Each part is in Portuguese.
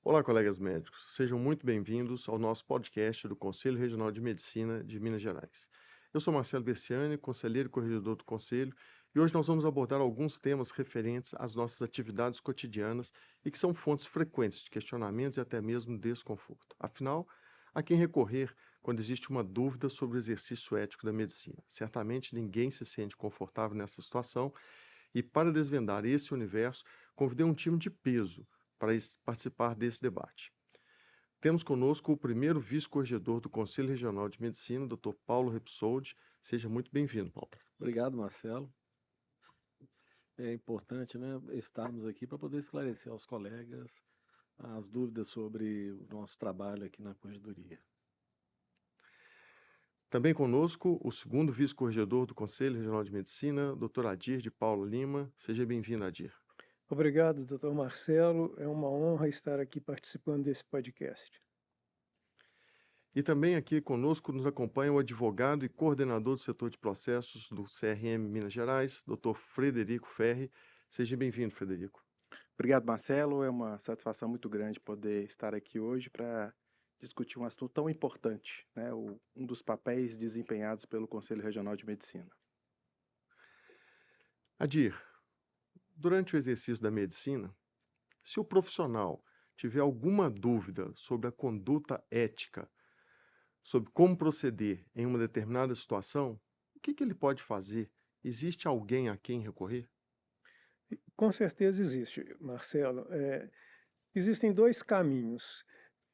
Olá, colegas médicos. Sejam muito bem-vindos ao nosso podcast do Conselho Regional de Medicina de Minas Gerais. Eu sou Marcelo Berciani, conselheiro e corregedor do Conselho, e hoje nós vamos abordar alguns temas referentes às nossas atividades cotidianas e que são fontes frequentes de questionamentos e até mesmo desconforto. Afinal, a quem recorrer quando existe uma dúvida sobre o exercício ético da medicina. Certamente ninguém se sente confortável nessa situação e, para desvendar esse universo, convidei um time de peso para participar desse debate. Temos conosco o primeiro vice-corregedor do Conselho Regional de Medicina, Dr. Paulo Repsoldi. Seja muito bem-vindo, Paulo. Obrigado, Marcelo. É importante, né, estarmos aqui para poder esclarecer aos colegas as dúvidas sobre o nosso trabalho aqui na corregedoria. Também conosco o segundo vice-corregedor do Conselho Regional de Medicina, Dr. Adir de Paula Lima. Seja bem-vindo, Adir. Obrigado, doutor Marcelo. É uma honra estar aqui participando desse podcast. E também aqui conosco nos acompanha o advogado e coordenador do setor de processos do CRM Minas Gerais, Dr. Frederico Ferri. Seja bem-vindo, Frederico. Obrigado, Marcelo. É uma satisfação muito grande poder estar aqui hoje para discutir um assunto tão importante, né? Um dos papéis desempenhados pelo Conselho Regional de Medicina. Adir, durante o exercício da medicina, se o profissional tiver alguma dúvida sobre a conduta ética, sobre como proceder em uma determinada situação, o que ele pode fazer? Existe alguém a quem recorrer? Com certeza existe, Marcelo. Existem dois caminhos.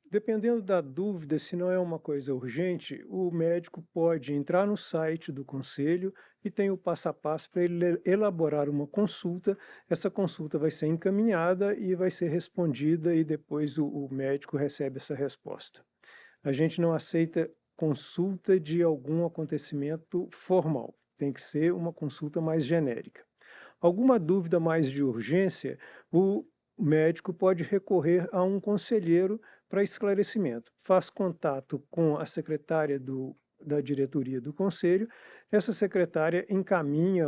Dependendo da dúvida, se não é uma coisa urgente, o médico pode entrar no site do conselho e tem o passo a passo para ele elaborar uma consulta. Essa consulta vai ser encaminhada e vai ser respondida e depois o médico recebe essa resposta. A gente não aceita consulta de algum acontecimento formal, tem que ser uma consulta mais genérica. Alguma dúvida mais de urgência, o médico pode recorrer a um conselheiro para esclarecimento. Faz contato com a secretária da diretoria do conselho, essa secretária encaminha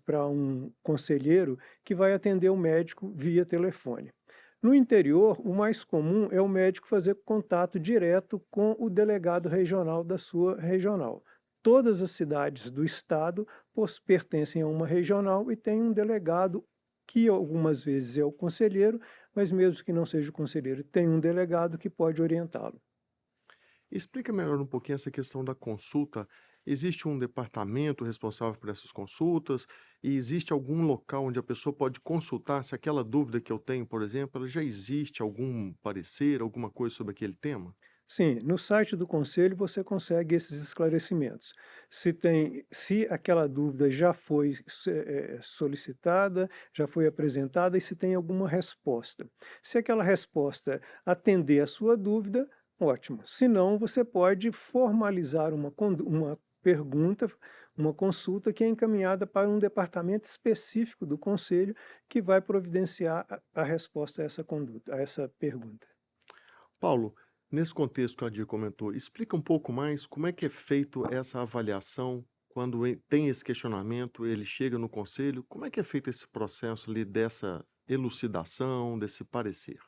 para um conselheiro que vai atender o médico via telefone. No interior, o mais comum é o médico fazer contato direto com o delegado regional da sua regional. Todas as cidades do estado pertencem a uma regional e tem um delegado que algumas vezes é o conselheiro, mas mesmo que não seja o conselheiro, tem um delegado que pode orientá-lo. Explica melhor um pouquinho essa questão da consulta. Existe um departamento responsável por essas consultas? E existe algum local onde a pessoa pode consultar se aquela dúvida que eu tenho, por exemplo, ela já existe algum parecer, alguma coisa sobre aquele tema? Sim, no site do conselho você consegue esses esclarecimentos. Se aquela dúvida já foi solicitada, já foi apresentada e se tem alguma resposta. Se aquela resposta atender a sua dúvida, ótimo. Se não, você pode formalizar uma pergunta, uma consulta que é encaminhada para um departamento específico do conselho que vai providenciar a resposta a essa conduta, a essa pergunta. Paulo, nesse contexto que a Adir comentou, explica um pouco mais como é que é feito essa avaliação quando tem esse questionamento, ele chega no conselho, como é que é feito esse processo ali dessa elucidação, desse parecer?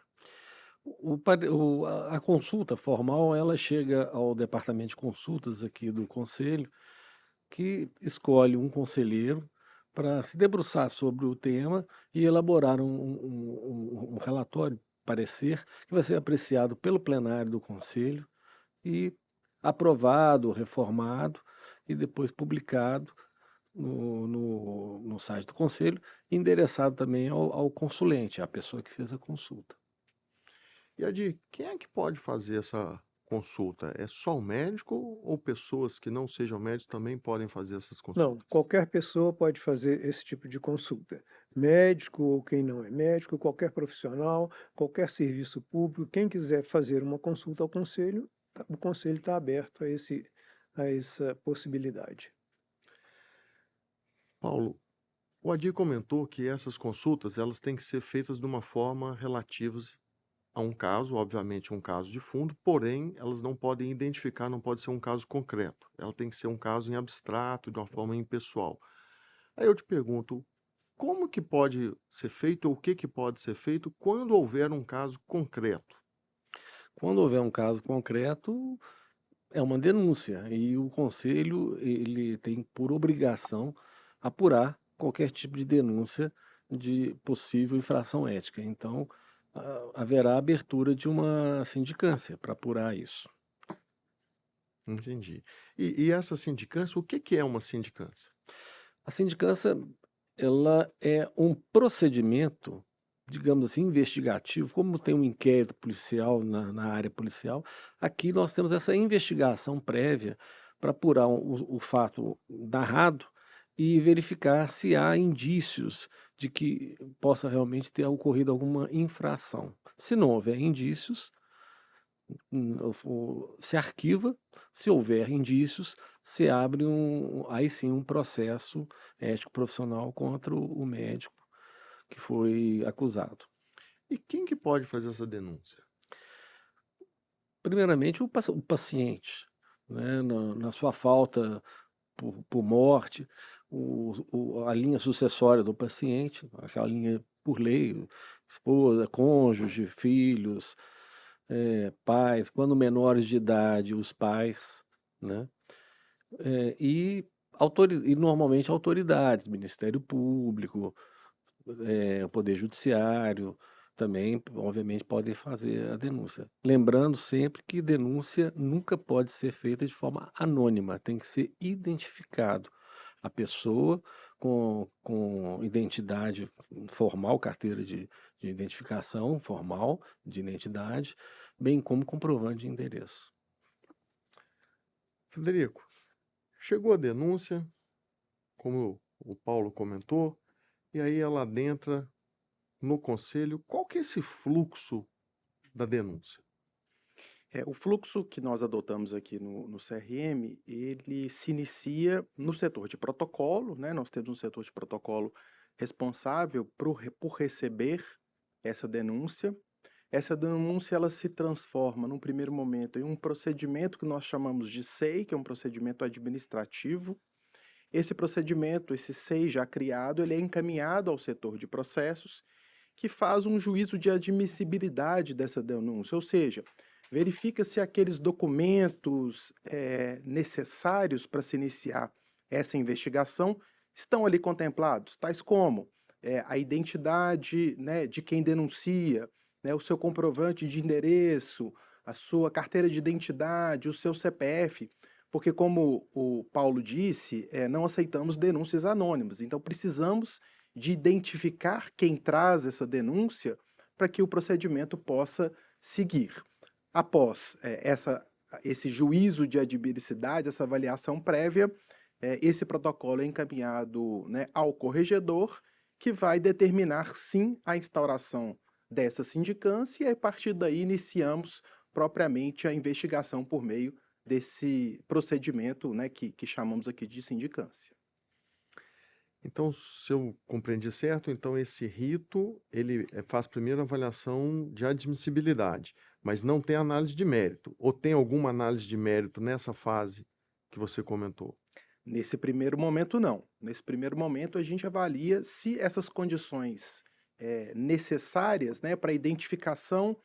A consulta formal, ela chega ao departamento de consultas aqui do conselho, que escolhe um conselheiro para se debruçar sobre o tema e elaborar um relatório, parecer, que vai ser apreciado pelo plenário do conselho e aprovado, reformado e depois publicado no site do conselho, endereçado também ao consulente, à pessoa que fez a consulta. E Adir, quem é que pode fazer essa consulta? É só o médico ou pessoas que não sejam médicos também podem fazer essas Não, consultas? qualquer pessoa pode fazer esse tipo de consulta. Médico ou quem não é médico, qualquer profissional, qualquer serviço público, quem quiser fazer uma consulta ao conselho, o conselho está aberto a essa possibilidade. Paulo, o Adir comentou que essas consultas elas têm que ser feitas de uma forma relativas a um caso, obviamente um caso de fundo, porém elas não podem identificar, não pode ser um caso concreto. Ela tem que ser um caso em abstrato, de uma forma impessoal. Aí eu te pergunto, como que pode ser feito ou o que pode ser feito quando houver um caso concreto? Quando houver um caso concreto, é uma denúncia e o conselho, ele tem por obrigação apurar qualquer tipo de denúncia de possível infração ética. Então, haverá abertura de uma sindicância para apurar isso. Entendi. E essa sindicância, o que que é uma sindicância? A sindicância, ela é um procedimento, digamos assim, investigativo, como tem um inquérito policial na área policial, aqui nós temos essa investigação prévia para apurar o fato narrado e verificar se há indícios de que possa realmente ter ocorrido alguma infração. Se não houver indícios, se arquiva, se houver indícios, se abre aí sim um processo ético profissional contra o médico que foi acusado. E quem que pode fazer essa denúncia? Primeiramente, o paciente, né, na sua falta por morte, a linha sucessória do paciente, aquela linha por lei, esposa, cônjuge, filhos, pais, quando menores de idade, os pais, né? E normalmente autoridades, Ministério Público, o Poder Judiciário, também, obviamente, podem fazer a denúncia. Lembrando sempre que denúncia nunca pode ser feita de forma anônima, tem que ser identificado a pessoa com identidade formal, carteira de identificação formal de identidade, bem como comprovante de endereço. Frederico, chegou a denúncia, como o Paulo comentou, e aí ela adentra no conselho. Qual que é esse fluxo da denúncia? O fluxo que nós adotamos aqui no CRM, ele se inicia no setor de protocolo, né? Nós temos um setor de protocolo responsável por receber essa denúncia. Essa denúncia ela se transforma, num primeiro momento, em um procedimento que nós chamamos de SEI, que é um procedimento administrativo. Esse procedimento, esse SEI já criado, ele é encaminhado ao setor de processos, que faz um juízo de admissibilidade dessa denúncia, ou seja, verifica se aqueles documentos necessários para se iniciar essa investigação estão ali contemplados, tais como a identidade, né, de quem denuncia, né, o seu comprovante de endereço, a sua carteira de identidade, o seu CPF, porque como o Paulo disse, não aceitamos denúncias anônimas, então precisamos de identificar quem traz essa denúncia para que o procedimento possa seguir. Após esse juízo de admissibilidade, essa avaliação prévia, esse protocolo é encaminhado, né, ao corregedor, que vai determinar, sim, a instauração dessa sindicância, e a partir daí iniciamos propriamente a investigação por meio desse procedimento, né, que chamamos aqui de sindicância. Então, se eu compreendi certo, então esse rito, ele faz primeiro a avaliação de admissibilidade, mas não tem análise de mérito. Ou tem alguma análise de mérito nessa fase que você comentou? Nesse primeiro momento, não. Nesse primeiro momento, a gente avalia se essas condições necessárias, né, para a identificação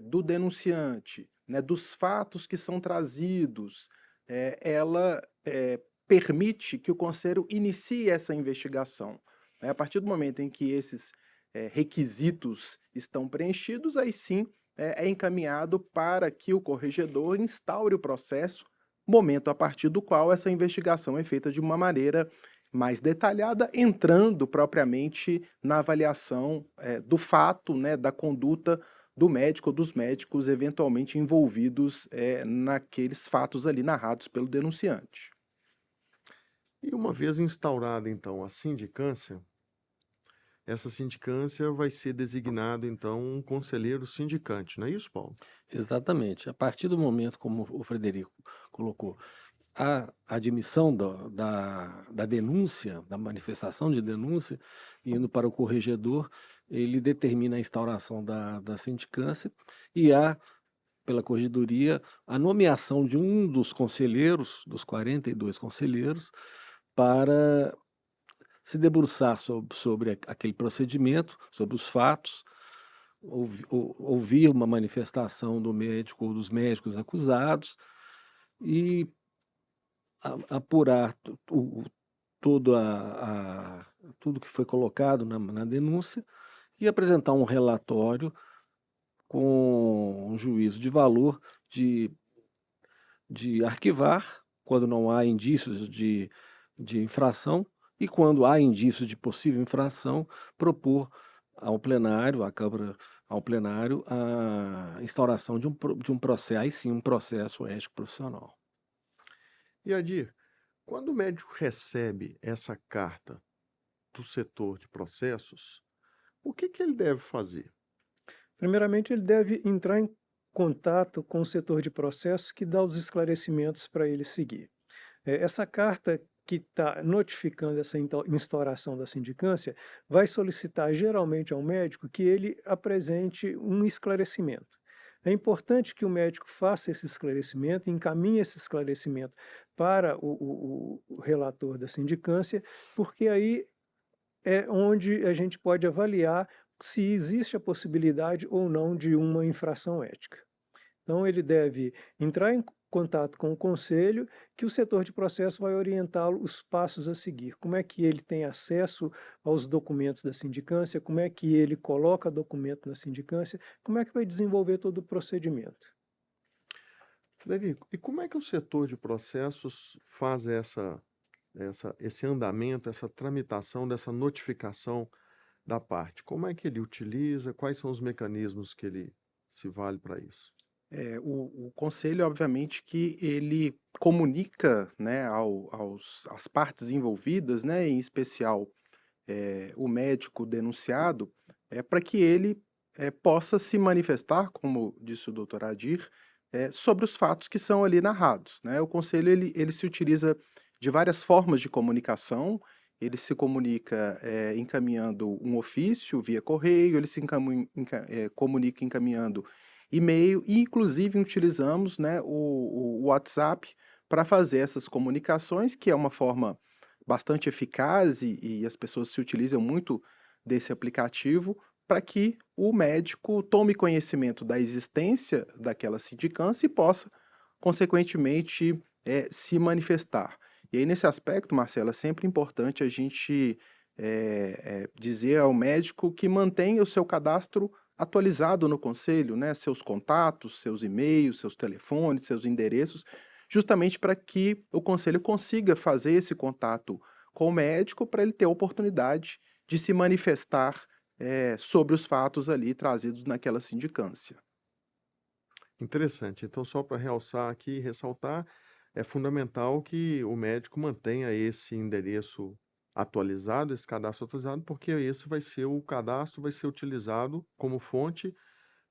do denunciante, né, dos fatos que são trazidos, ela permite que o conselho inicie essa investigação, né? A partir do momento em que esses requisitos estão preenchidos, aí sim é encaminhado para que o corregedor instaure o processo, momento a partir do qual essa investigação é feita de uma maneira mais detalhada, entrando propriamente na avaliação do fato, né, da conduta do médico ou dos médicos eventualmente envolvidos naqueles fatos ali narrados pelo denunciante. E uma vez instaurada, então, a sindicância, essa sindicância vai ser designado, então, um conselheiro sindicante, não é isso, Paulo? Exatamente. A partir do momento, como o Frederico colocou, a admissão da denúncia, da manifestação de denúncia, indo para o corregedor, ele determina a instauração da sindicância e há, pela corregedoria, a nomeação de um dos conselheiros, dos 42 conselheiros, para se debruçar sobre aquele procedimento, sobre os fatos, ouvir uma manifestação do médico ou dos médicos acusados e apurar tudo que foi colocado na denúncia e apresentar um relatório com um juízo de valor de arquivar quando não há indícios de infração e quando há indícios de possível infração, propor ao plenário, à Câmara, ao plenário, a instauração de um processo, aí sim, um processo ético profissional. E Adir, quando o médico recebe essa carta do setor de processos, o que ele deve fazer? Primeiramente, ele deve entrar em contato com o setor de processos que dá os esclarecimentos para ele seguir. Essa carta que está notificando essa instauração da sindicância vai solicitar geralmente ao médico que ele apresente um esclarecimento. É importante que o médico faça esse esclarecimento, encaminhe esse esclarecimento para o relator da sindicância, porque aí é onde a gente pode avaliar se existe a possibilidade ou não de uma infração ética. Então, ele deve entrar em contato com o conselho, que o setor de processo vai orientá-lo os passos a seguir. Como é que ele tem acesso aos documentos da sindicância, como é que ele coloca documento na sindicância, como é que vai desenvolver todo o procedimento. Frederico, e como é que o setor de processos faz esse andamento, essa tramitação dessa notificação da parte? Como é que ele utiliza? Quais são os mecanismos que ele se vale para isso? O conselho, obviamente, que ele comunica, né, às partes envolvidas, né, em especial o médico denunciado, para que ele possa se manifestar, como disse o doutor Adir, sobre os fatos que são ali narrados, né? O conselho ele se utiliza de várias formas de comunicação, ele se comunica encaminhando um ofício via correio, ele se comunica encaminhando e-mail, e inclusive utilizamos, né, o WhatsApp para fazer essas comunicações, que é uma forma bastante eficaz e as pessoas se utilizam muito desse aplicativo para que o médico tome conhecimento da existência daquela sindicância e possa, consequentemente, se manifestar. E aí, nesse aspecto, Marcelo, é sempre importante a gente dizer ao médico que mantenha o seu cadastro atualizado no conselho, né? Seus contatos, seus e-mails, seus telefones, seus endereços, justamente para que o conselho consiga fazer esse contato com o médico para ele ter a oportunidade de se manifestar sobre os fatos ali trazidos naquela sindicância. Interessante. Então, só para realçar aqui e ressaltar, é fundamental que o médico mantenha esse endereço atualizado, esse cadastro atualizado, porque esse vai ser o cadastro, vai ser utilizado como fonte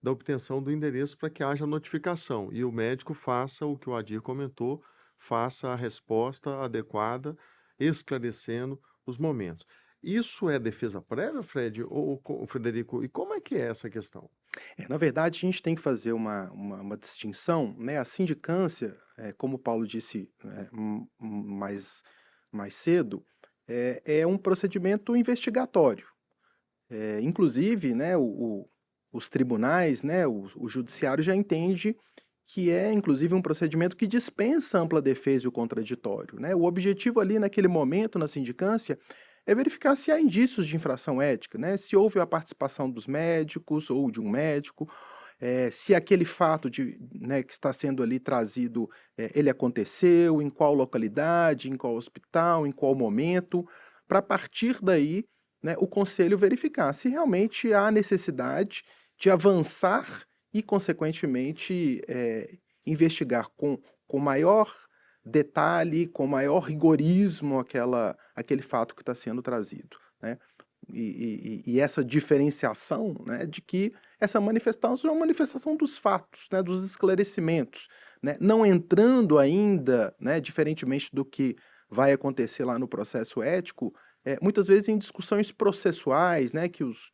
da obtenção do endereço para que haja notificação e o médico faça o que o Adir comentou, faça a resposta adequada, esclarecendo os momentos. Isso é defesa prévia, Fred, ou Frederico? E como é que é essa questão? Na verdade, a gente tem que fazer uma distinção, né? A sindicância, como o Paulo disse mais cedo, é um procedimento investigatório. Inclusive, né, os tribunais, né, o judiciário já entende que é, inclusive, um procedimento que dispensa ampla defesa e o contraditório, né? O objetivo ali, naquele momento, na sindicância, é verificar se há indícios de infração ética, né? Se houve a participação dos médicos ou de um médico, se aquele fato né, que está sendo ali trazido, ele aconteceu, em qual localidade, em qual hospital, em qual momento, para a partir daí, né, o conselho verificar se realmente há necessidade de avançar e, consequentemente, investigar com maior detalhe, com maior rigorismo aquele fato que está sendo trazido, né? E essa diferenciação, né, de que essa manifestação é uma manifestação dos fatos, né, dos esclarecimentos, né, não entrando ainda, né, diferentemente do que vai acontecer lá no processo ético, muitas vezes em discussões processuais, né, que os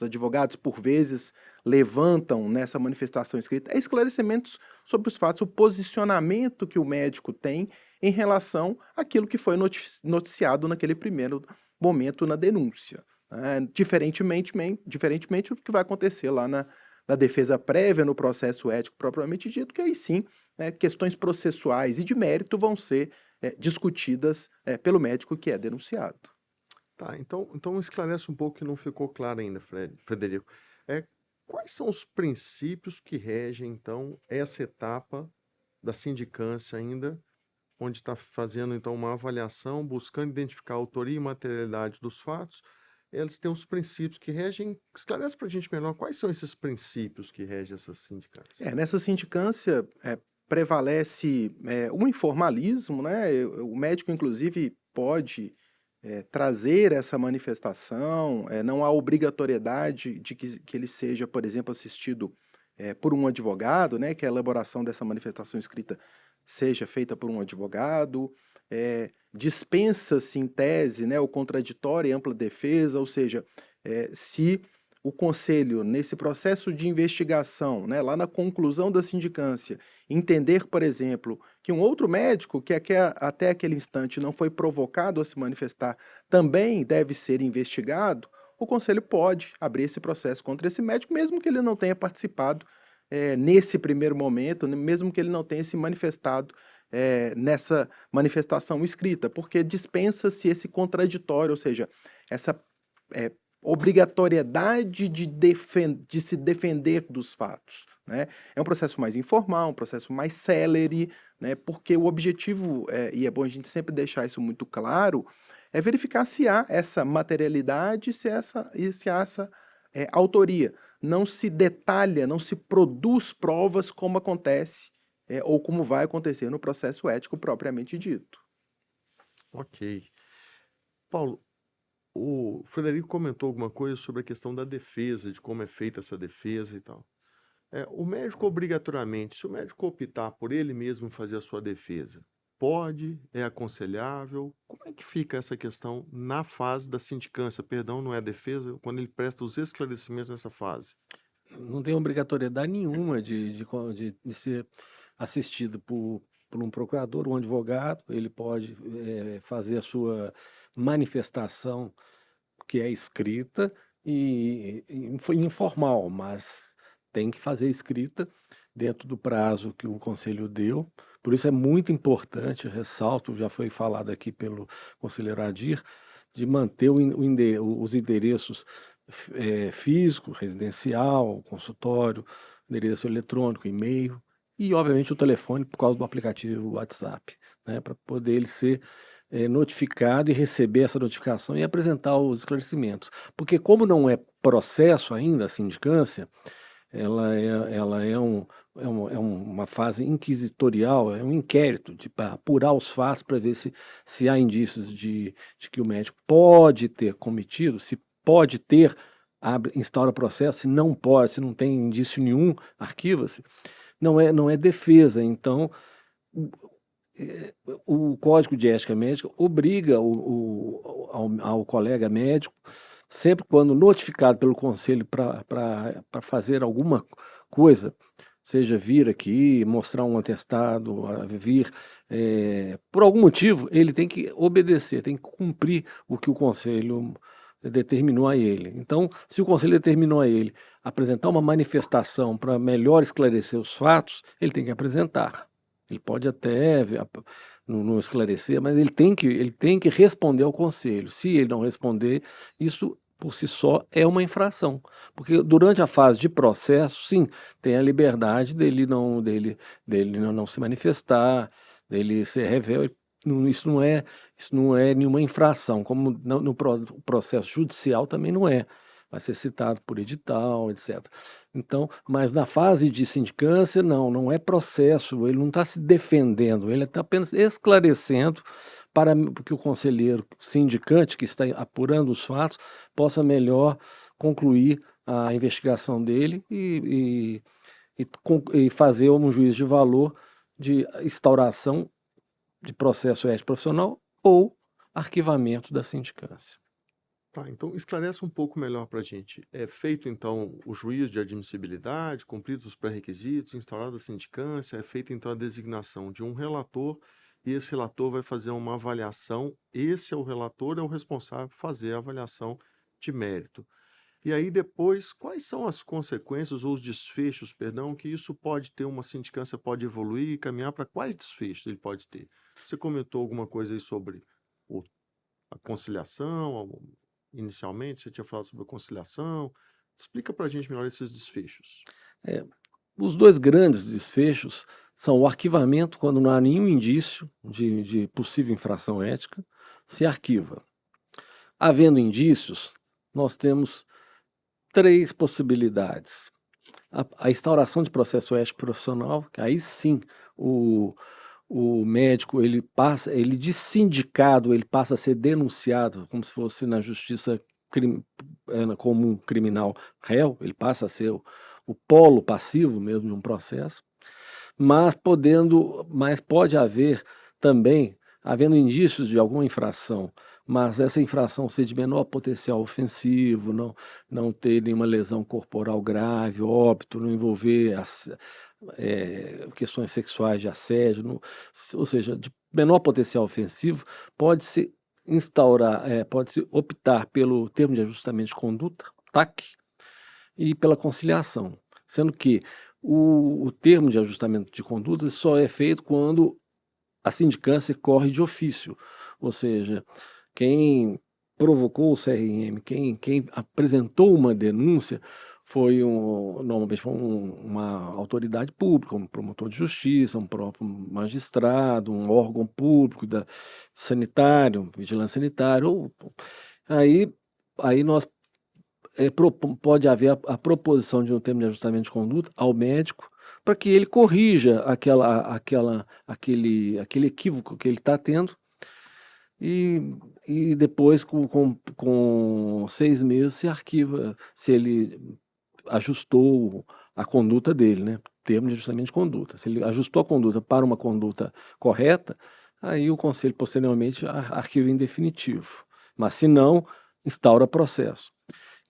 advogados, por vezes, levantam nessa manifestação escrita, esclarecimentos sobre os fatos, o posicionamento que o médico tem em relação àquilo que foi noticiado naquele primeiro momento na denúncia, diferentemente do que vai acontecer lá na defesa prévia, no processo ético propriamente dito, que aí sim, questões processuais e de mérito vão ser discutidas pelo médico que é denunciado. Tá, então esclarece um pouco que não ficou claro ainda, Frederico. É, quais são os princípios que regem, então, essa etapa da sindicância ainda, onde está fazendo, então, uma avaliação, buscando identificar a autoria e materialidade dos fatos? Eles têm os princípios que regem. Esclarece para a gente melhor quais são esses princípios que regem essa sindicância. Nessa sindicância prevalece o informalismo, né? O médico, inclusive, pode trazer essa manifestação, não há obrigatoriedade de que ele seja, por exemplo, assistido por um advogado, né? Que a elaboração dessa manifestação escrita seja feita por um advogado, dispensa-se em tese, né, o contraditório e ampla defesa, ou seja, se o conselho, nesse processo de investigação, né, lá na conclusão da sindicância, entender, por exemplo, que um outro médico, que até aquele instante não foi provocado a se manifestar, também deve ser investigado, o conselho pode abrir esse processo contra esse médico, mesmo que ele não tenha participado nesse primeiro momento, mesmo que ele não tenha se manifestado nessa manifestação escrita, porque dispensa-se esse contraditório, ou seja, essa obrigatoriedade de se defender dos fatos, né? É um processo mais informal, um processo mais célere, né? Porque o objetivo, e é bom a gente sempre deixar isso muito claro, é verificar se há essa materialidade se há essa autoria. Não se detalha, não se produz provas como acontece ou como vai acontecer no processo ético propriamente dito. Ok. Paulo, o Frederico comentou alguma coisa sobre a questão da defesa, de como é feita essa defesa e tal. O médico, obrigatoriamente, se o médico optar por ele mesmo fazer a sua defesa, pode, é aconselhável? Como é que fica essa questão na fase da sindicância? Perdão, não é a defesa, quando ele presta os esclarecimentos nessa fase. Não tem obrigatoriedade nenhuma de ser assistido por um procurador, um advogado, ele pode fazer a sua manifestação, que é escrita, e foi informal, mas tem que fazer escrita dentro do prazo que o conselho deu. Por isso é muito importante, ressalto, já foi falado aqui pelo conselheiro Adir, de manter os endereços físico, residencial, consultório, endereço eletrônico, e-mail e, obviamente, o telefone por causa do aplicativo WhatsApp, né, para poder ele ser notificado e receber essa notificação e apresentar os esclarecimentos. Porque como não é processo ainda, a sindicância, ela é uma fase inquisitorial, é um inquérito para apurar os fatos para ver se há indícios de que o médico pode ter cometido, se pode ter, instaura processo, se não pode, se não tem indício nenhum, arquiva-se. Não é defesa. Então, o Código de Ética Médica obriga ao colega médico, sempre quando notificado pelo conselho para fazer alguma coisa, seja vir aqui, mostrar um atestado, vir, por algum motivo, ele tem que obedecer, tem que cumprir o que o conselho determinou a ele. Então, se o conselho determinou a ele apresentar uma manifestação para melhor esclarecer os fatos, ele tem que apresentar. Ele pode até não esclarecer, mas ele tem que responder ao conselho. Se ele não responder, isso por si só é uma infração. Porque durante a fase de processo, sim, tem a liberdade dele não se manifestar, dele ser rebelde. Isso não é nenhuma infração, como no processo judicial também não é. Vai ser citado por edital, etc. Então, mas na fase de sindicância, não é processo, ele não está se defendendo, ele está apenas esclarecendo para que o conselheiro sindicante, que está apurando os fatos, possa melhor concluir a investigação dele e fazer um juízo de valor de instauração de processo ético profissional ou arquivamento da sindicância. Tá, então esclarece um pouco melhor para a gente. É feito, então, o juízo de admissibilidade, cumpridos os pré-requisitos, instaurada a sindicância, é feita, então, a designação de um relator, e esse relator vai fazer uma avaliação. Esse é o relator, é o responsável por fazer a avaliação de mérito. E aí depois, quais são as consequências ou os desfechos, perdão, que isso pode ter, uma sindicância pode evoluir e caminhar para quais desfechos ele pode ter? Você comentou alguma coisa aí sobre o- a conciliação, inicialmente você tinha falado sobre a conciliação. Explica para a gente melhor esses desfechos. É, os dois grandes desfechos são o arquivamento, quando não há nenhum indício de possível infração ética, se arquiva. Havendo indícios, nós temos três possibilidades. A instauração de processo ético profissional, que aí sim o médico ele de sindicado, ele passa a ser denunciado, como se fosse na justiça comum criminal réu, ele passa a ser o polo passivo mesmo de um processo, mas pode haver também, havendo indícios de alguma infração, mas essa infração ser de menor potencial ofensivo, não ter nenhuma lesão corporal grave, óbito, não envolver questões sexuais de assédio, ou seja, de menor potencial ofensivo, pode-se pode-se optar pelo termo de ajustamento de conduta, TAC, e pela conciliação, sendo que o termo de ajustamento de conduta só é feito quando a sindicância corre de ofício, ou seja, quem provocou o CRM, quem apresentou uma denúncia normalmente foi uma autoridade pública, um promotor de justiça, um próprio magistrado, um órgão público sanitário, vigilância sanitária, aí nós pode haver a proposição de um termo de ajustamento de conduta ao médico para que ele corrija aquele equívoco que ele está tendo e depois, com 6 meses, se arquiva se ele ajustou a conduta dele, né? Termo de ajustamento de conduta. Se ele ajustou a conduta para uma conduta correta, aí o conselho posteriormente arquiva em definitivo. Mas se não, instaura processo.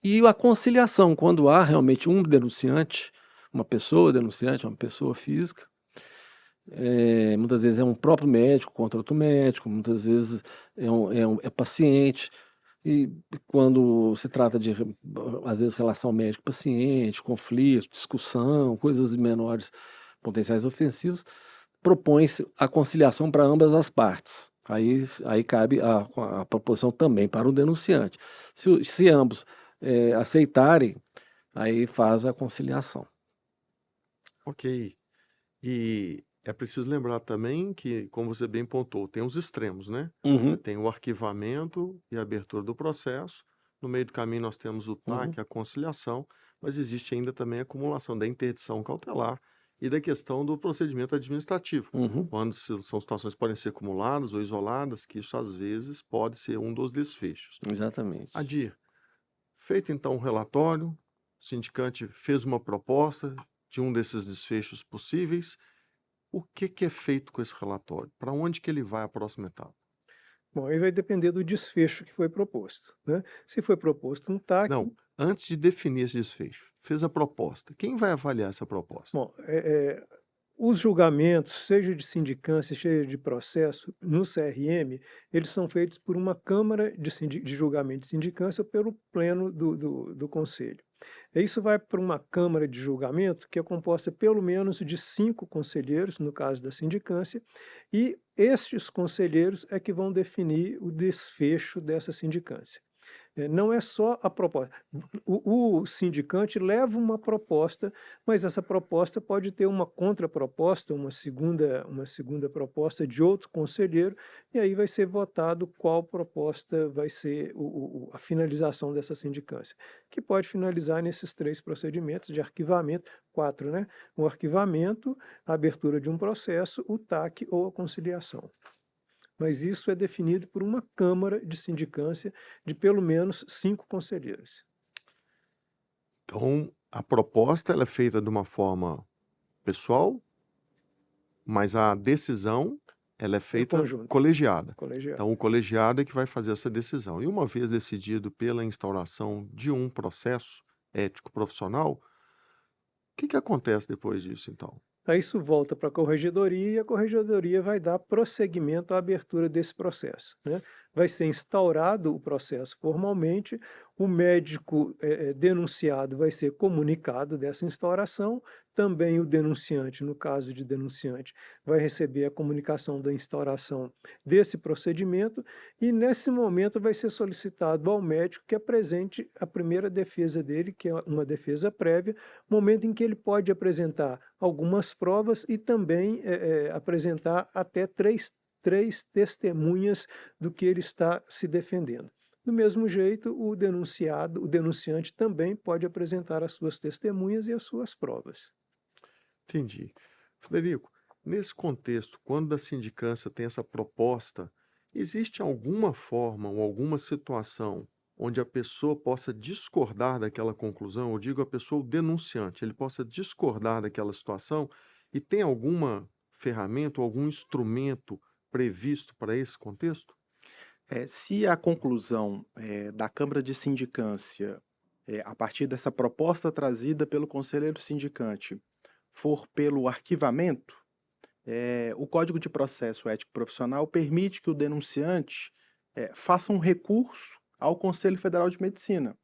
E a conciliação, quando há realmente um denunciante, uma pessoa denunciante, uma pessoa física, muitas vezes é um próprio médico contra outro médico, muitas vezes é paciente, e quando se trata de, às vezes, relação médico-paciente, conflito, discussão, coisas menores, potenciais ofensivos, propõe-se a conciliação para ambas as partes. Aí cabe a proposição também para o denunciante. Se ambos aceitarem, aí faz a conciliação. Ok. E é preciso lembrar também que, como você bem pontuou, tem os extremos, né? Você Uhum, tem o arquivamento e a abertura do processo. No meio do caminho nós temos o uhum, TAC, a conciliação, mas existe ainda também a acumulação da interdição cautelar e da questão do procedimento administrativo, uhum. quando são situações que podem ser acumuladas ou isoladas, que isso às vezes pode ser um dos desfechos. Exatamente. Adir, feito então o relatório, o sindicante fez uma proposta de um desses desfechos possíveis. O que é feito com esse relatório? Para onde que ele vai a próxima etapa? Bom, aí vai depender do desfecho que foi proposto, né? Se foi proposto um TAC, Não, antes de definir esse desfecho, fez a proposta. Quem vai avaliar essa proposta? bom, os julgamentos, seja de sindicância, seja de processo, no CRM, eles são feitos por uma Câmara de Julgamento de Sindicância ou pelo Pleno do Conselho. E isso vai para uma Câmara de Julgamento que é composta pelo menos de 5 conselheiros, no caso da sindicância, e estes conselheiros é que vão definir o desfecho dessa sindicância. Não é só a proposta. O sindicante leva uma proposta, mas essa proposta pode ter uma contraproposta, uma segunda proposta de outro conselheiro, e aí vai ser votado qual proposta vai ser a finalização dessa sindicância, que pode finalizar nesses 3 procedimentos de arquivamento, 4, né? O arquivamento, a abertura de um processo, o TAC ou a conciliação. Mas isso é definido por uma Câmara de Sindicância de pelo menos 5 conselheiros. Então, a proposta ela é feita de uma forma pessoal, mas a decisão ela é feita conjunto. colegiada. Colegiado. Então, o colegiado é que vai fazer essa decisão. E uma vez decidido pela instauração de um processo ético profissional, o que acontece depois disso, então? Aí isso volta para a corregedoria e a corregedoria vai dar prosseguimento à abertura desse processo, né? Vai ser instaurado o processo formalmente, O médico denunciado vai ser comunicado dessa instauração, também o denunciante, no caso de denunciante, vai receber a comunicação da instauração desse procedimento, e nesse momento vai ser solicitado ao médico que apresente a primeira defesa dele, que é uma defesa prévia, momento em que ele pode apresentar algumas provas e também apresentar até três testemunhas do que ele está se defendendo. Do mesmo jeito, o denunciante também pode apresentar as suas testemunhas e as suas provas. Entendi. Frederico, nesse contexto, quando a sindicância tem essa proposta, existe alguma forma ou alguma situação onde a pessoa possa discordar daquela conclusão? Eu digo a pessoa, o denunciante, ele possa discordar daquela situação e tem alguma ferramenta ou algum instrumento previsto para esse contexto? Se a conclusão da Câmara de Sindicância, a partir dessa proposta trazida pelo conselheiro sindicante, for pelo arquivamento, o Código de Processo Ético Profissional permite que o denunciante faça um recurso ao Conselho Federal de Medicina.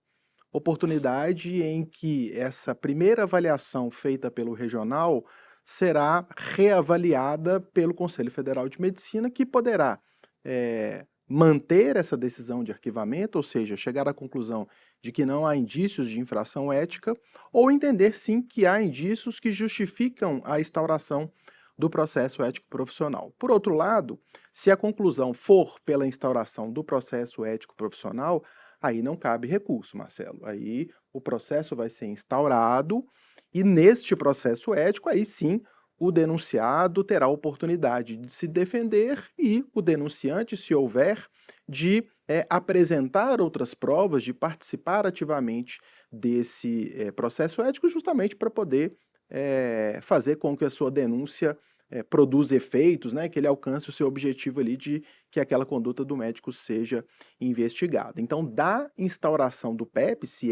Oportunidade em que essa primeira avaliação feita pelo regional será reavaliada pelo Conselho Federal de Medicina, que poderá manter essa decisão de arquivamento, ou seja, chegar à conclusão de que não há indícios de infração ética, ou entender sim que há indícios que justificam a instauração do processo ético profissional. Por outro lado, se a conclusão for pela instauração do processo ético profissional, aí não cabe recurso, Marcelo. Aí o processo vai ser instaurado e neste processo ético, aí sim, o denunciado terá a oportunidade de se defender e o denunciante, se houver, de apresentar outras provas, de participar ativamente desse processo ético, justamente para poder fazer com que a sua denúncia produza efeitos, né, que ele alcance o seu objetivo ali de que aquela conduta do médico seja investigada. Então, da instauração do PEP, se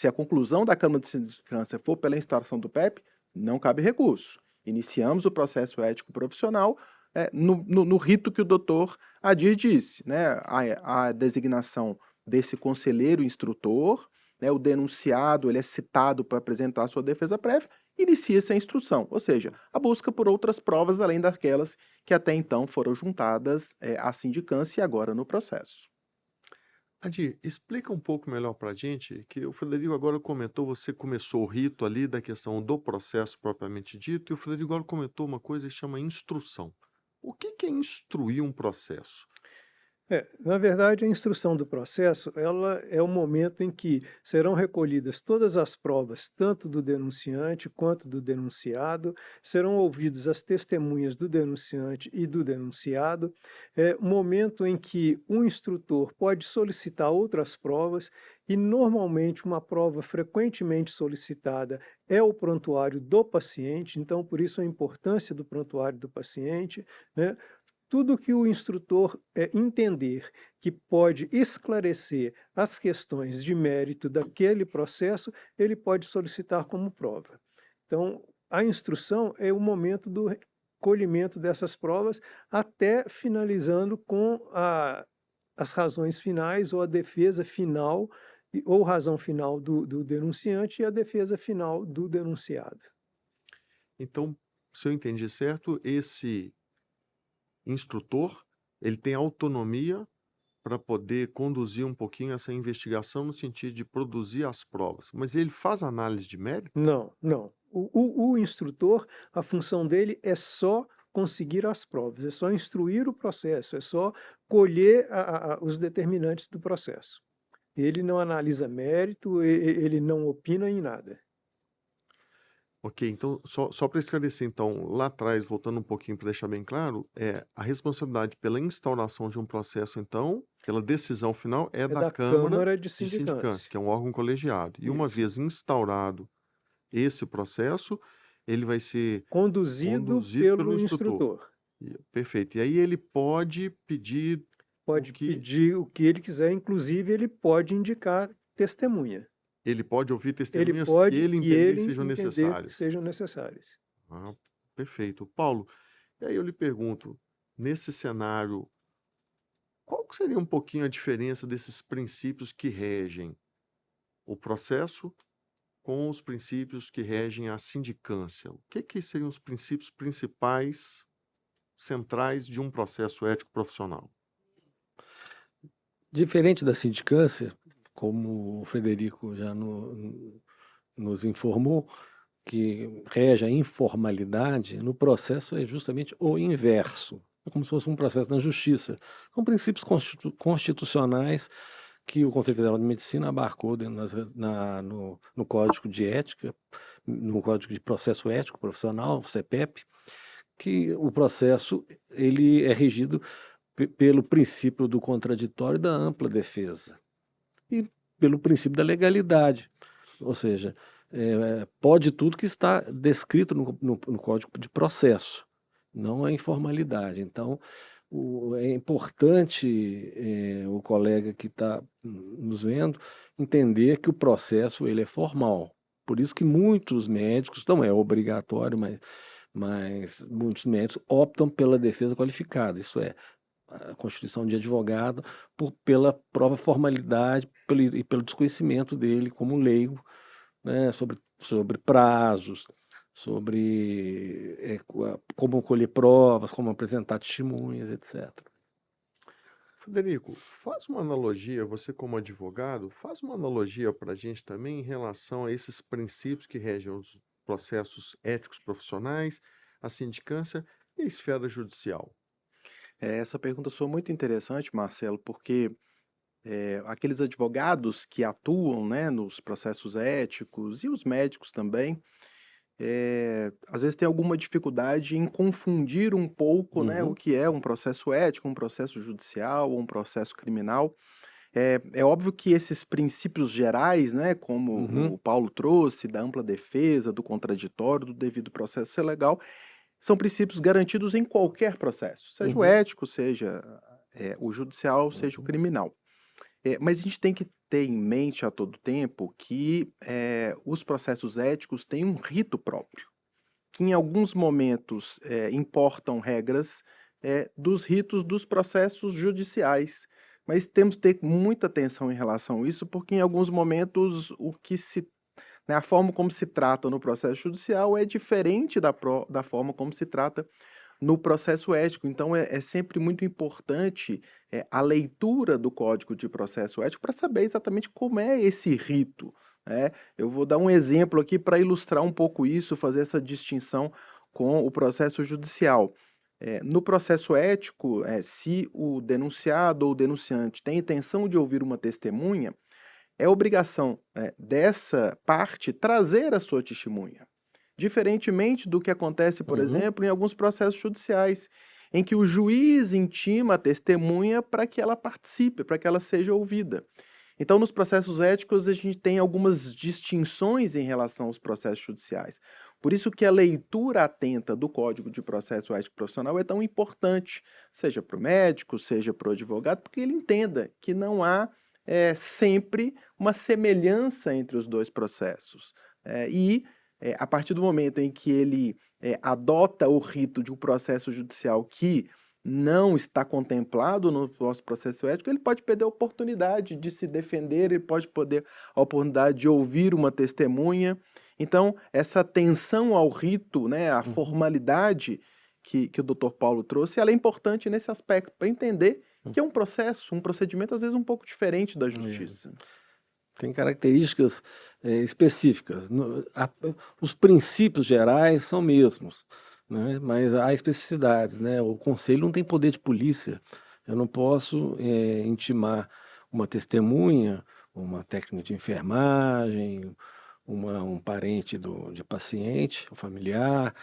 a conclusão da Câmara de Sindicância for pela instauração do PEP, não cabe recurso. Iniciamos o processo ético profissional no rito que o doutor Adir disse, né? A designação desse conselheiro instrutor, né? O denunciado ele é citado para apresentar a sua defesa prévia, inicia-se a instrução, ou seja, a busca por outras provas além daquelas que até então foram juntadas à sindicância e agora no processo. Adir, explica um pouco melhor para a gente, que o Frederico agora comentou, você começou o rito ali da questão do processo propriamente dito, e o Frederico agora comentou uma coisa que chama instrução. O que é instruir um processo? Na verdade, a instrução do processo, ela é o momento em que serão recolhidas todas as provas, tanto do denunciante quanto do denunciado, serão ouvidas as testemunhas do denunciante e do denunciado, é o momento em que o instrutor pode solicitar outras provas, e normalmente uma prova frequentemente solicitada é o prontuário do paciente, então por isso a importância do prontuário do paciente, né? Tudo que o instrutor entender que pode esclarecer as questões de mérito daquele processo, ele pode solicitar como prova. Então, a instrução é o momento do recolhimento dessas provas até finalizando com as razões finais ou a defesa final, ou razão final do denunciante e a defesa final do denunciado. Então, se eu entendi certo, esse instrutor, ele tem autonomia para poder conduzir um pouquinho essa investigação no sentido de produzir as provas, mas ele faz análise de mérito? Não, não. O instrutor, a função dele é só conseguir as provas, é só instruir o processo, é só colher os determinantes do processo. Ele não analisa mérito, ele não opina em nada. Ok, então, só para esclarecer, então, lá atrás, voltando um pouquinho para deixar bem claro, a responsabilidade pela instauração de um processo, então, pela decisão final, é É da da Câmara Câmara de de Sindicância, Sindicância. que é um órgão colegiado. E uma Isso. vez instaurado esse processo, ele vai ser Conduzido conduzido pelo pelo instrutor. instrutor. Perfeito. E aí ele pode pedir Pode que pedir o que ele quiser, inclusive ele pode indicar testemunha. ele pode ouvir Ele testemunhas que pode ele que entender ele que sejam entender que necessárias. sejam necessárias. Ah, perfeito. Paulo, e aí eu lhe pergunto, nesse cenário, qual que seria um pouquinho a diferença desses princípios que regem o processo com os princípios que regem a sindicância? O que seriam os princípios principais, centrais de um processo ético profissional? Diferente da sindicância, como o Frederico já nos informou, que rege a informalidade, no processo é justamente o inverso. É como se fosse um processo na justiça. São princípios constitucionais que o Conselho Federal de Medicina abarcou no Código de Ética, no Código de Processo Ético Profissional, o CPEP, que o processo ele é regido pelo princípio do contraditório e da ampla defesa e pelo princípio da legalidade, ou seja, pode tudo que está descrito no Código de Processo, não a informalidade. Então, é importante o colega que está nos vendo entender que o processo ele é formal. Por isso que muitos médicos, não é obrigatório, mas muitos médicos optam pela defesa qualificada, isso é, a constituição de advogado pela própria formalidade e pelo desconhecimento dele como leigo, né, sobre prazos, sobre como colher provas, como apresentar testemunhas, etc. Frederico, faz uma analogia, você como advogado, faz uma analogia para a gente também em relação a esses princípios que regem os processos éticos profissionais, a sindicância e a esfera judicial. Essa pergunta sua é muito interessante, Marcelo, porque aqueles advogados que atuam, né, nos processos éticos e os médicos também, às vezes tem alguma dificuldade em confundir um pouco, né, o Uhum, que é um processo ético, um processo judicial ou um processo criminal. É óbvio que esses princípios gerais, né, como uhum, o Paulo trouxe, da ampla defesa, do contraditório, do devido processo ser legal, são princípios garantidos em qualquer processo, seja o uhum, ético, seja o judicial, seja o uhum, criminal. Mas a gente tem que ter em mente a todo tempo que os processos éticos têm um rito próprio, que em alguns momentos importam regras dos ritos dos processos judiciais. Mas temos que ter muita atenção em relação a isso, porque em alguns momentos né, a forma como se trata no processo judicial é diferente da forma como se trata no processo ético. Então, é sempre muito importante a leitura do Código de Processo Ético para saber exatamente como é esse rito, né? Eu vou dar um exemplo aqui para ilustrar um pouco isso, fazer essa distinção com o processo judicial. No processo ético, se o denunciado ou o denunciante tem intenção de ouvir uma testemunha, é obrigação dessa parte trazer a sua testemunha. Diferentemente do que acontece, por uhum. exemplo, em alguns processos judiciais, em que o juiz intima a testemunha para que ela participe, para que ela seja ouvida. Então, nos processos éticos, a gente tem algumas distinções em relação aos processos judiciais. Por isso que a leitura atenta do Código de Processo Ético Profissional é tão importante, seja para o médico, seja para o advogado, porque ele entenda que não há sempre uma semelhança entre os dois processos. A partir do momento em que ele adota o rito de um processo judicial que não está contemplado no nosso processo ético, ele pode perder a oportunidade de se defender, ele pode perder a oportunidade de ouvir uma testemunha. Então, essa atenção ao rito, né, à Uhum, formalidade que o Dr. Paulo trouxe, ela é importante nesse aspecto, para entender que é um processo, um procedimento às vezes um pouco diferente da é. justiça. Tem características específicas. Os princípios gerais são mesmos, né? Mas há especificidades, né? O conselho não tem poder de polícia. Eu não posso intimar uma testemunha, uma técnica de enfermagem, um parente de paciente, um familiar.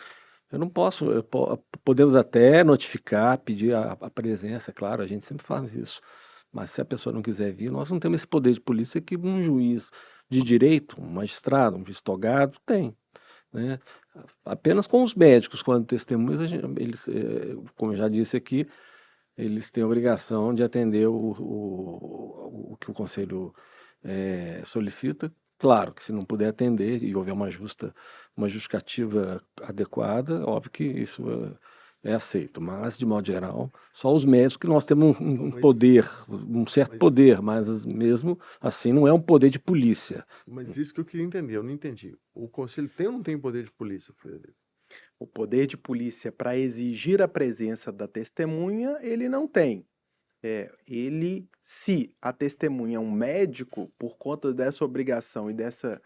Eu não posso. Podemos até notificar, pedir a presença, claro, a gente sempre faz isso. Mas se a pessoa não quiser vir, nós não temos esse poder de polícia que um juiz de direito, um magistrado, um juiz togado tem, né? Apenas com os médicos, quando testemunhas, eles, como eu já disse aqui, eles têm a obrigação de atender o que o conselho solicita. Claro que se não puder atender e houver uma justificativa adequada, óbvio que isso é aceito, mas, de modo geral, só os médicos que nós temos um Mas, poder, um certo mas, poder, mas mesmo assim não é um poder de polícia. mas isso que eu queria entender, eu não entendi. O conselho tem ou não tem poder de polícia, Frederico? O poder de polícia para exigir a presença da testemunha, ele não tem. Se a testemunha é um médico, por conta dessa obrigação e dessa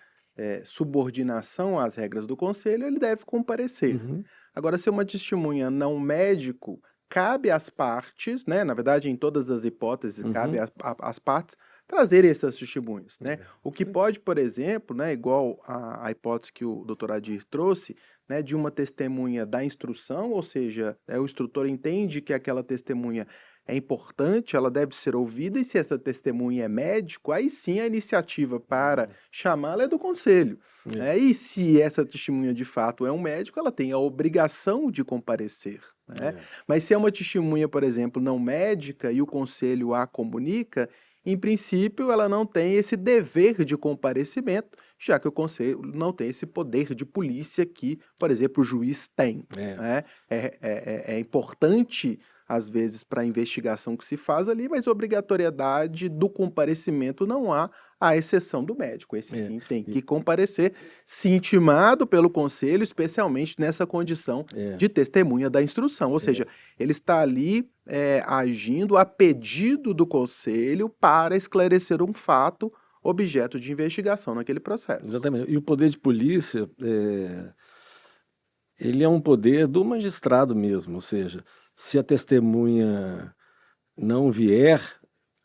subordinação às regras do conselho, ele deve comparecer. Uhum, Agora, se é uma testemunha não médico, cabe às partes, né? Na verdade, em todas as hipóteses, cabe uhum, às partes trazerem essas testemunhas, né? É. O que pode, por exemplo, né, igual a hipótese que o doutor Adir trouxe, né, de uma testemunha da instrução, ou seja, o instrutor entende que aquela testemunha é importante, ela deve ser ouvida, e se essa testemunha é médico, aí sim a iniciativa para chamá-la é do conselho. é, E se essa testemunha de fato é um médico, ela tem a obrigação de comparecer, né? é, Mas se é uma testemunha, por exemplo, não médica e o conselho a comunica, em princípio ela não tem esse dever de comparecimento, já que o conselho não tem esse poder de polícia que, por exemplo, o juiz tem, é, né? É importante, às vezes, para a investigação que se faz ali, mas obrigatoriedade do comparecimento não há, à exceção do médico. Esse é, sim tem e- que comparecer, se intimado pelo conselho, especialmente nessa condição é, de testemunha da instrução. Ou seja, ele está ali agindo a pedido do conselho para esclarecer um fato objeto de investigação naquele processo. exatamente. E o poder de polícia, ele é um poder do magistrado mesmo, ou seja, se a testemunha não vier,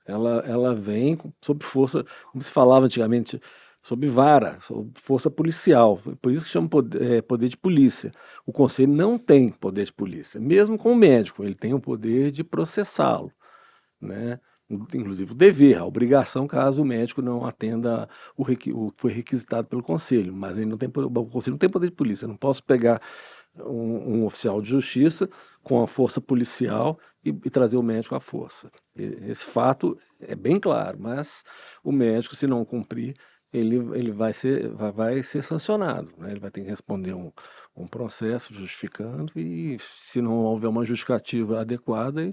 ela vem sob força, como se falava antigamente, sob vara, sob força policial. Por isso que chama poder de polícia. O conselho não tem poder de polícia, mesmo com o médico, ele tem o poder de processá-lo, né? Inclusive o dever, a obrigação, caso o médico não atenda o que foi requisitado pelo conselho, mas ele não tem, o conselho não tem poder de polícia. Eu não posso pegar um oficial de justiça com a força policial e trazer o médico à força. Esse fato é bem claro, mas o médico, se não cumprir, ele vai ser sancionado, né? Ele vai ter que responder um processo justificando, e se não houver uma justificativa adequada,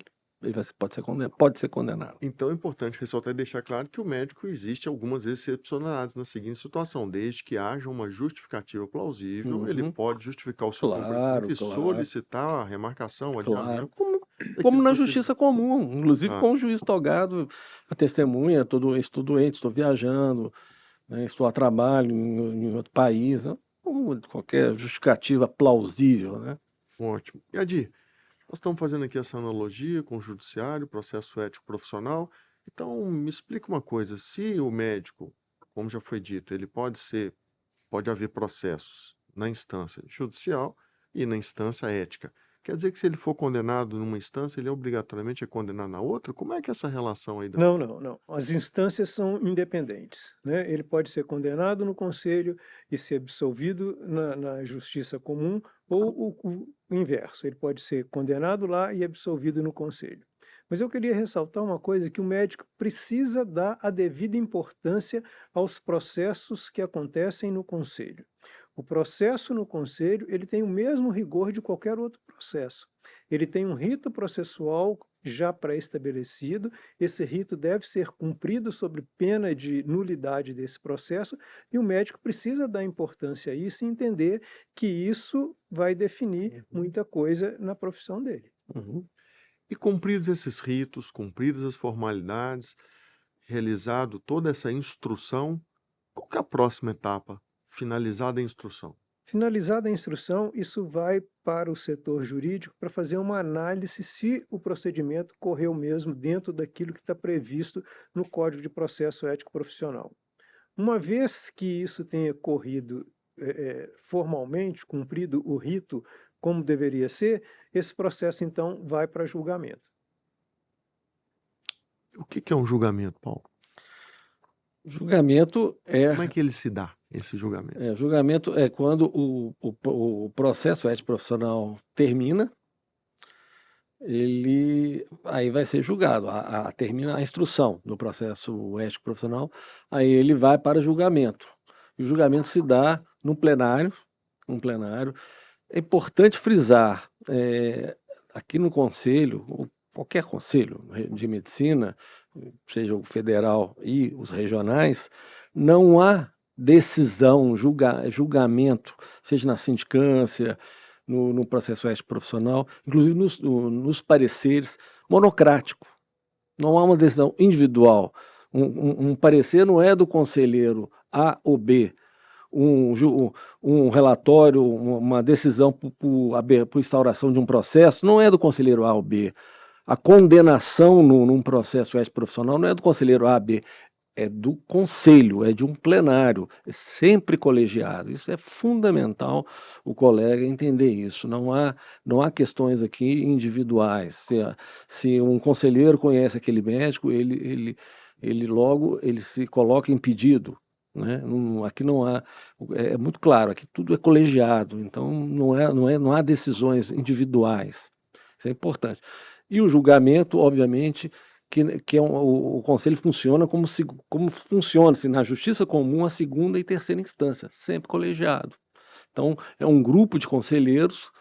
pode ser condenado. Então é importante ressaltar e deixar claro que o médico existe algumas excepcionalidades na seguinte situação: desde que haja uma justificativa plausível, ele Uhum, pode justificar o seu claro, comparecimento e claro, solicitar a remarcação, o claro. adiamento Como daquilo na que você. justiça comum, inclusive Ah, com o juiz togado, a testemunha, estou doente, estou viajando, né, estou a trabalho em outro país, né, qualquer justificativa plausível, né? ótimo. E Adi, nós estamos fazendo aqui essa analogia com o judiciário, processo ético profissional. Então, me explica uma coisa: se o médico, como já foi dito, ele pode haver processos na instância judicial e na instância ética. Quer dizer que se ele for condenado numa instância, ele obrigatoriamente é condenado na outra? Como é que é essa relação aí? Não. As instâncias são independentes, né? Ele pode ser condenado no conselho e ser absolvido na justiça comum, ou o inverso. Ele pode ser condenado lá e absolvido no conselho. Mas eu queria ressaltar uma coisa, que o médico precisa dar a devida importância aos processos que acontecem no conselho. O processo no conselho, ele tem o mesmo rigor de qualquer outro processo. Ele tem um rito processual já pré-estabelecido. Esse rito deve ser cumprido sob pena de nulidade desse processo, e o médico precisa dar importância a isso e entender que isso vai definir muita coisa na profissão dele. Uhum. E cumpridos esses ritos, cumpridas as formalidades, realizado toda essa instrução, qual que é a próxima etapa? Finalizada a instrução. Finalizada a instrução, isso vai para o setor jurídico para fazer uma análise se o procedimento correu mesmo dentro daquilo que está previsto no Código de Processo Ético Profissional. Uma vez que isso tenha corrido formalmente, cumprido o rito como deveria ser, esse processo então vai para julgamento. O que é um julgamento, Paulo? Julgamento Como é que ele se dá, esse julgamento? julgamento é quando o processo ético profissional termina, ele aí vai ser julgado, termina a instrução do processo ético profissional, aí ele vai para julgamento. E o julgamento se dá num plenário. É importante frisar, aqui no conselho, ou qualquer conselho de medicina, seja o federal e os regionais, não há decisão, julgamento, seja na sindicância, no processo ético profissional, inclusive nos pareceres, monocrático. Não há uma decisão individual. Um parecer não é do conselheiro A ou B. Um relatório, uma decisão por instauração de um processo, não é do conselheiro A ou B. A condenação num processo ético profissional não é do conselheiro A ou B, é do conselho, é de um plenário, é sempre colegiado. Isso é fundamental o colega entender isso. Não há questões aqui individuais. Se um conselheiro conhece aquele médico, ele logo se coloca impedido. Né? Aqui não há, é muito claro, aqui tudo é colegiado, então não há decisões individuais. Isso é importante. E o julgamento, obviamente, que o conselho funciona como funciona na justiça comum a segunda e terceira instância, sempre colegiado. Então, é um grupo de conselheiros,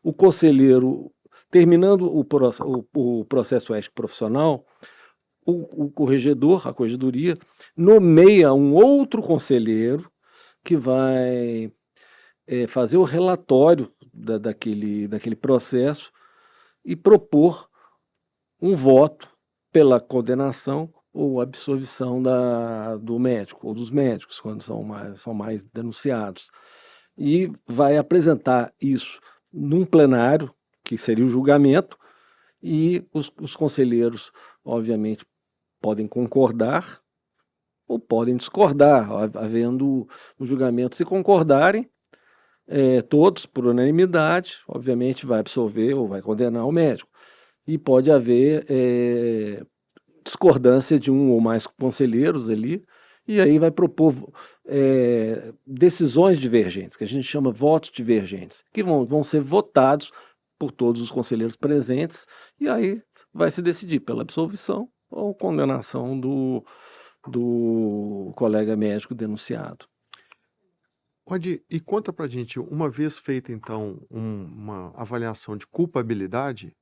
o conselheiro, terminando o processo ético profissional, o corregedor, a corregedoria, nomeia um outro conselheiro que vai fazer o relatório daquele processo e propor um voto pela condenação ou absolvição do médico ou dos médicos, quando são mais denunciados. E vai apresentar isso num plenário, que seria o julgamento, e os conselheiros, obviamente, podem concordar ou podem discordar, havendo no julgamento, se concordarem, todos por unanimidade, obviamente vai absolver ou vai condenar o médico. E pode haver discordância de um ou mais conselheiros ali, e aí vai propor decisões divergentes, que a gente chama votos divergentes, que vão ser votados por todos os conselheiros presentes, e aí vai se decidir pela absolvição ou condenação do colega médico denunciado. E conta pra gente, uma vez feita então uma avaliação de culpabilidade,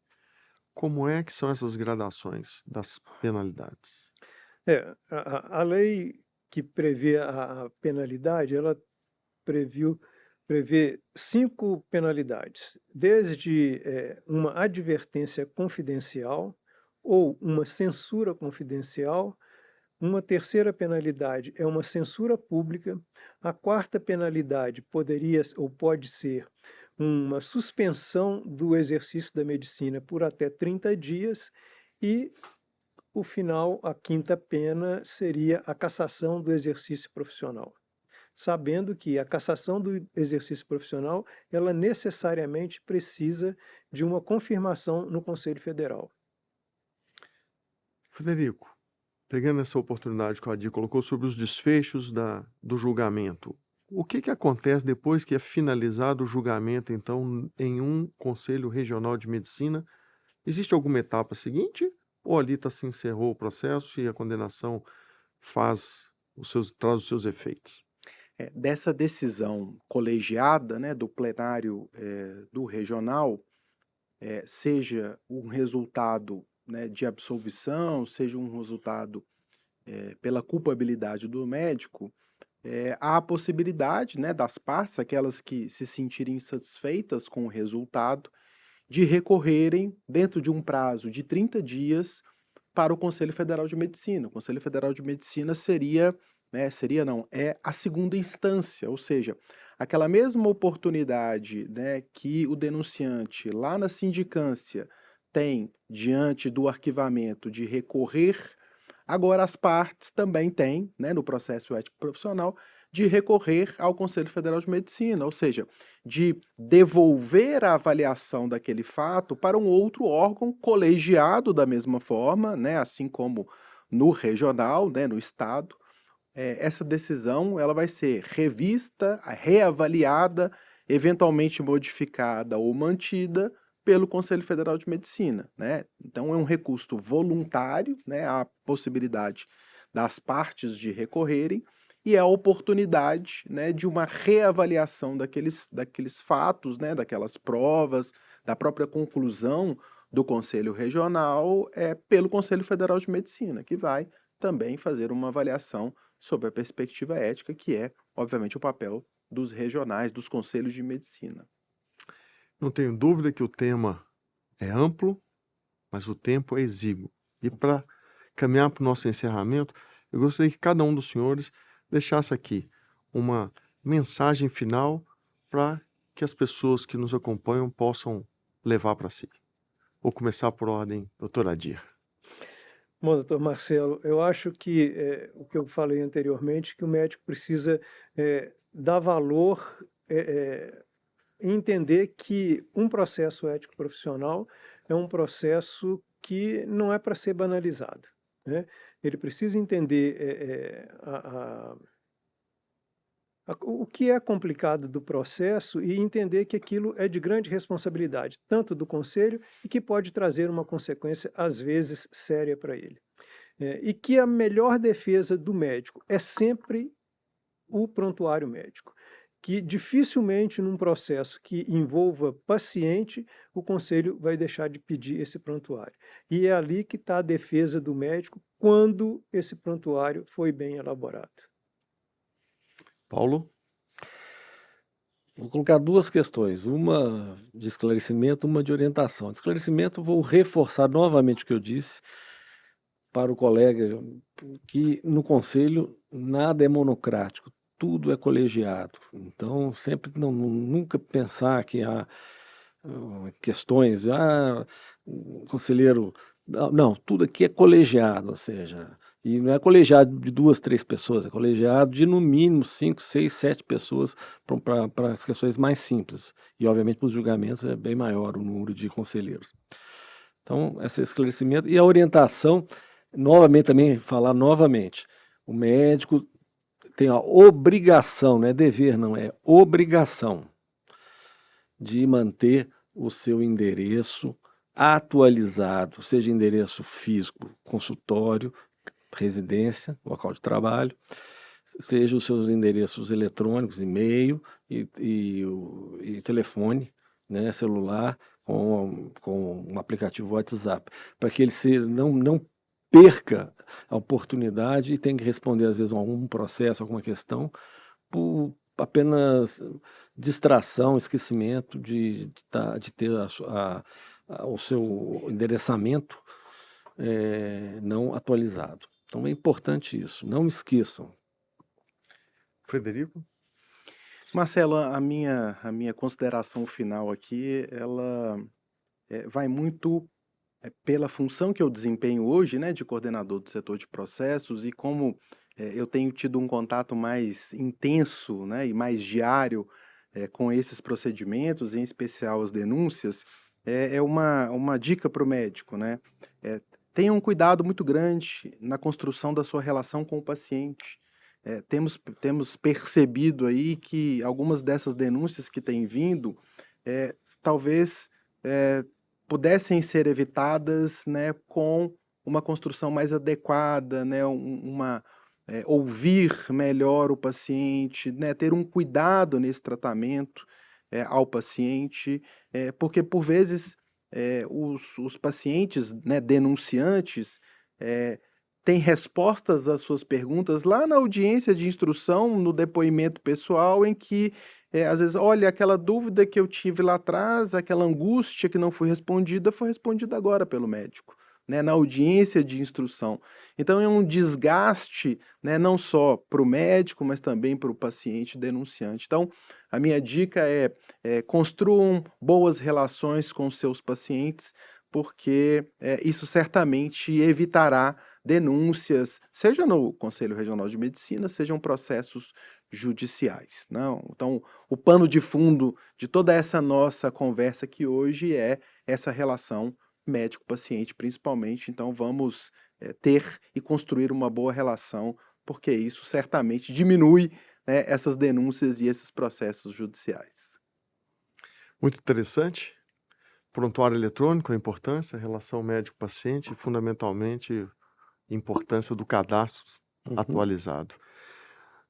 como é que são essas gradações das penalidades? A lei que prevê a penalidade, ela prevê 5 penalidades, desde uma advertência confidencial ou uma censura confidencial. Uma terceira penalidade é uma censura pública. A quarta penalidade poderia ou pode ser uma suspensão do exercício da medicina por até 30 dias e o final, a quinta pena, seria a cassação do exercício profissional. Sabendo que a cassação do exercício profissional, ela necessariamente precisa de uma confirmação no Conselho Federal. Frederico, pegando essa oportunidade que o Adi colocou sobre os desfechos do julgamento, o que acontece depois que é finalizado o julgamento, então, em um Conselho Regional de Medicina? Existe alguma etapa seguinte? Ou ali se encerrou o processo e a condenação traz os seus efeitos? Dessa decisão colegiada, né, do plenário do regional, seja um resultado, né, de absolvição, seja um resultado pela culpabilidade do médico, há a possibilidade, né, das partes, aquelas que se sentirem insatisfeitas com o resultado, de recorrerem dentro de um prazo de 30 dias para o Conselho Federal de Medicina. O Conselho Federal de Medicina é a segunda instância, ou seja, aquela mesma oportunidade, né, que o denunciante lá na sindicância tem diante do arquivamento de recorrer, agora as partes também têm, né, no processo ético profissional, de recorrer ao Conselho Federal de Medicina, ou seja, de devolver a avaliação daquele fato para um outro órgão colegiado da mesma forma, né, assim como no regional, né, no estado. Essa decisão ela vai ser revista, reavaliada, eventualmente modificada ou mantida pelo Conselho Federal de Medicina, né? Então é um recurso voluntário, né? Há a possibilidade das partes de recorrerem e é a oportunidade, né, de uma reavaliação daqueles fatos, né, daquelas provas, da própria conclusão do Conselho Regional, pelo Conselho Federal de Medicina, que vai também fazer uma avaliação sobre a perspectiva ética, que é, obviamente, o papel dos regionais, dos conselhos de medicina. Não tenho dúvida que o tema é amplo, mas o tempo é exíguo. E para caminhar para o nosso encerramento, eu gostaria que cada um dos senhores deixasse aqui uma mensagem final para que as pessoas que nos acompanham possam levar para si. Vou começar por ordem, doutora Adir. Bom, doutor Marcelo, eu acho que o que eu falei anteriormente, que o médico precisa dar valor, entender que um processo ético profissional é um processo que não é para ser banalizado, né? Ele precisa entender o que é complicado do processo e entender que aquilo é de grande responsabilidade, tanto do conselho e que pode trazer uma consequência, às vezes, séria para ele. E que a melhor defesa do médico é sempre o prontuário médico, que dificilmente num processo que envolva paciente, o conselho vai deixar de pedir esse prontuário. E é ali que está a defesa do médico quando esse prontuário foi bem elaborado. Paulo? Vou colocar duas questões, uma de esclarecimento, uma de orientação. De esclarecimento, vou reforçar novamente o que eu disse para o colega, que no conselho nada é monocrático, tudo é colegiado. Então, sempre nunca pensar que há questões, o conselheiro... Não, tudo aqui é colegiado, ou seja, e não é colegiado de 2, 3 pessoas, é colegiado de no mínimo 5, 6, 7 pessoas para as questões mais simples. E, obviamente, para os julgamentos é bem maior o número de conselheiros. Então, esse esclarecimento. E a orientação, novamente, também falar novamente, o médico tem a obrigação, não é dever, não, é obrigação de manter o seu endereço atualizado, seja endereço físico, consultório, residência, local de trabalho, seja os seus endereços eletrônicos, e-mail e telefone, né, celular, com um aplicativo WhatsApp, para que ele não perca a oportunidade e tenha que responder, às vezes, a algum processo, alguma questão, por apenas distração, esquecimento de ter o seu endereçamento não atualizado. Então é importante isso, não esqueçam. Frederico? Marcelo, a minha consideração final aqui, ela vai muito pela função que eu desempenho hoje, né, de coordenador do setor de processos, e como eu tenho tido um contato mais intenso, né, e mais diário com esses procedimentos, em especial as denúncias, é uma dica para o médico, né? Tenha um cuidado muito grande na construção da sua relação com o paciente. Temos percebido aí que algumas dessas denúncias que têm vindo, talvez pudessem ser evitadas, né, com uma construção mais adequada, né, ouvir melhor o paciente, né, ter um cuidado nesse tratamento ao paciente, porque por vezes os pacientes, né, denunciantes, têm respostas às suas perguntas lá na audiência de instrução, no depoimento pessoal, em que às vezes, olha, aquela dúvida que eu tive lá atrás, aquela angústia que não foi respondida agora pelo médico, né, na audiência de instrução. Então é um desgaste, né, não só para o médico, mas também para o paciente denunciante. Então, a minha dica construam boas relações com os seus pacientes, porque isso certamente evitará denúncias, seja no Conselho Regional de Medicina, sejam processos judiciais. Não? Então, o pano de fundo de toda essa nossa conversa aqui hoje é essa relação médico-paciente, principalmente. Então, vamos ter e construir uma boa relação, porque isso certamente diminui, né, essas denúncias e esses processos judiciais. Muito interessante. Prontuário eletrônico, a importância, a relação médico-paciente e, fundamentalmente, a importância do cadastro atualizado.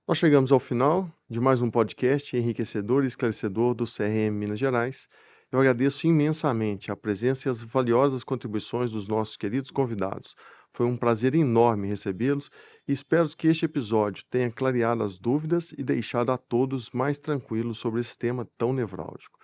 Nós chegamos ao final de mais um podcast enriquecedor e esclarecedor do CRM Minas Gerais. Eu agradeço imensamente a presença e as valiosas contribuições dos nossos queridos convidados. Foi um prazer enorme recebê-los e espero que este episódio tenha clareado as dúvidas e deixado a todos mais tranquilos sobre esse tema tão nevrálgico.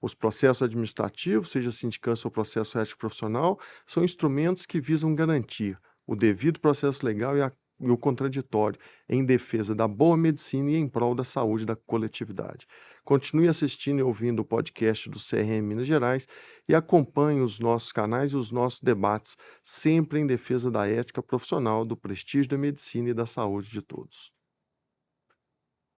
Os processos administrativos, seja sindicância ou processo ético profissional, são instrumentos que visam garantir o devido processo legal e o contraditório em defesa da boa medicina e em prol da saúde da coletividade. Continue assistindo e ouvindo o podcast do CRM Minas Gerais e acompanhe os nossos canais e os nossos debates, sempre em defesa da ética profissional, do prestígio da medicina e da saúde de todos.